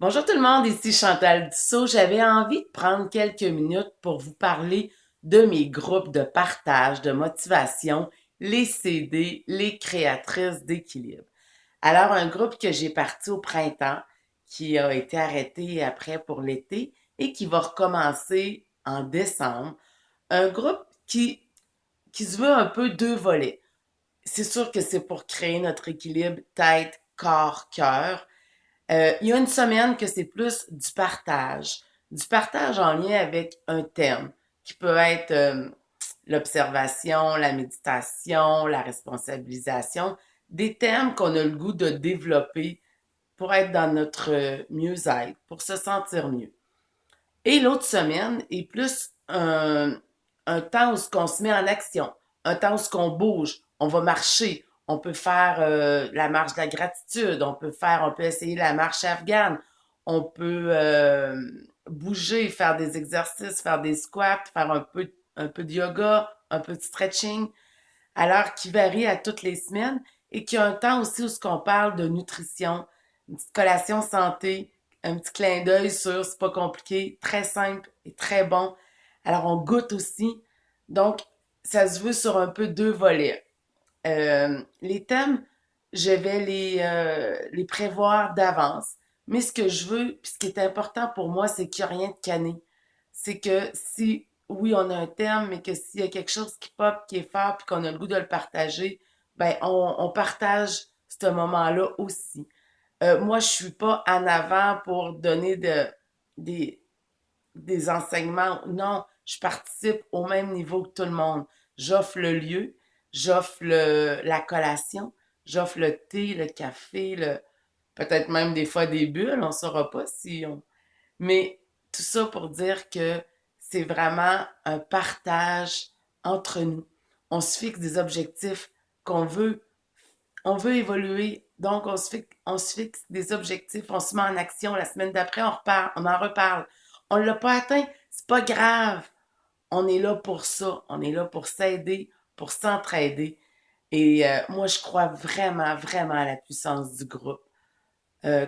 Bonjour tout le monde, ici Chantal Dussault. J'avais envie de prendre quelques minutes pour vous parler de mes groupes de partage, de motivation, les CD, les créatrices d'équilibre. Alors, un groupe que j'ai parti au printemps, qui a été arrêté après pour l'été et qui va recommencer en décembre. Un groupe qui se veut un peu deux volets. C'est sûr que c'est pour créer notre équilibre tête, corps, cœur. Il y a une semaine que c'est plus du partage en lien avec un thème qui peut être l'observation, la méditation, la responsabilisation, des thèmes qu'on a le goût de développer pour être dans notre mieux-être, pour se sentir mieux. Et l'autre semaine est plus un temps où on se met en action, un temps où on bouge, on va marcher, on peut faire la marche de la gratitude, on peut essayer la marche afghane, on peut bouger, faire des exercices, faire des squats, faire un peu de yoga, un peu de stretching, alors qui varie à toutes les semaines et qui a un temps aussi où ce qu'on parle de nutrition, une petite collation santé, un petit clin d'œil sur c'est pas compliqué, très simple et très bon. Alors on goûte aussi. Donc ça se veut sur un peu deux volets. Les thèmes, je vais les prévoir d'avance. Mais ce que je veux, puis ce qui est important pour moi, c'est qu'il n'y a rien de cané. C'est que si, oui, on a un thème, mais que s'il y a quelque chose qui pop, qui est fort, puis qu'on a le goût de le partager, ben on partage ce moment-là aussi. Moi, je suis pas en avant pour donner des, des enseignements. Non, je participe au même niveau que tout le monde. J'offre le lieu, j'offre la collation, j'offre le thé, le café, peut-être même des fois des bulles, on ne saura pas si on... Mais tout ça pour dire que c'est vraiment un partage entre nous. On se fixe des objectifs qu'on veut, on veut évoluer, donc on se fixe des objectifs, on se met en action. La semaine d'après, on repart, on en reparle. On ne l'a pas atteint, c'est pas grave. On est là pour ça. On est là pour s'aider, pour s'entraider. Et moi, je crois vraiment, vraiment à la puissance du groupe.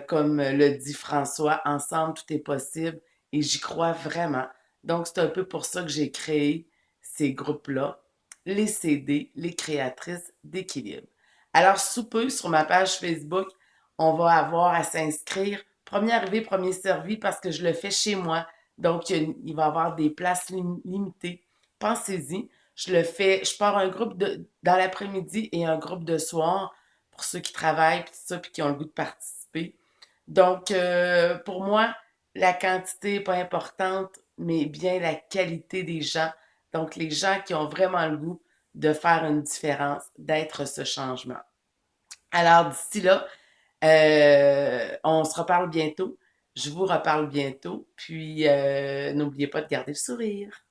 Comme le dit François, ensemble, tout est possible. Et j'y crois vraiment. Donc, c'est un peu pour ça que j'ai créé ces groupes-là, les CD, les créatrices d'équilibre. Alors, sous peu, sur ma page Facebook, on va avoir à s'inscrire. Premier arrivé, premier servi, parce que je le fais chez moi. Donc, il va y avoir des places limitées. Pensez-y. Je pars un groupe dans l'après-midi et un groupe de soir pour ceux qui travaillent, puis tout ça, puis qui ont le goût de participer. Donc, pour moi, la quantité n'est pas importante, mais bien la qualité des gens. Donc, les gens qui ont vraiment le goût de faire une différence, d'être ce changement. Alors, d'ici là, on se reparle bientôt. Je vous reparle bientôt. Puis, n'oubliez pas de garder le sourire.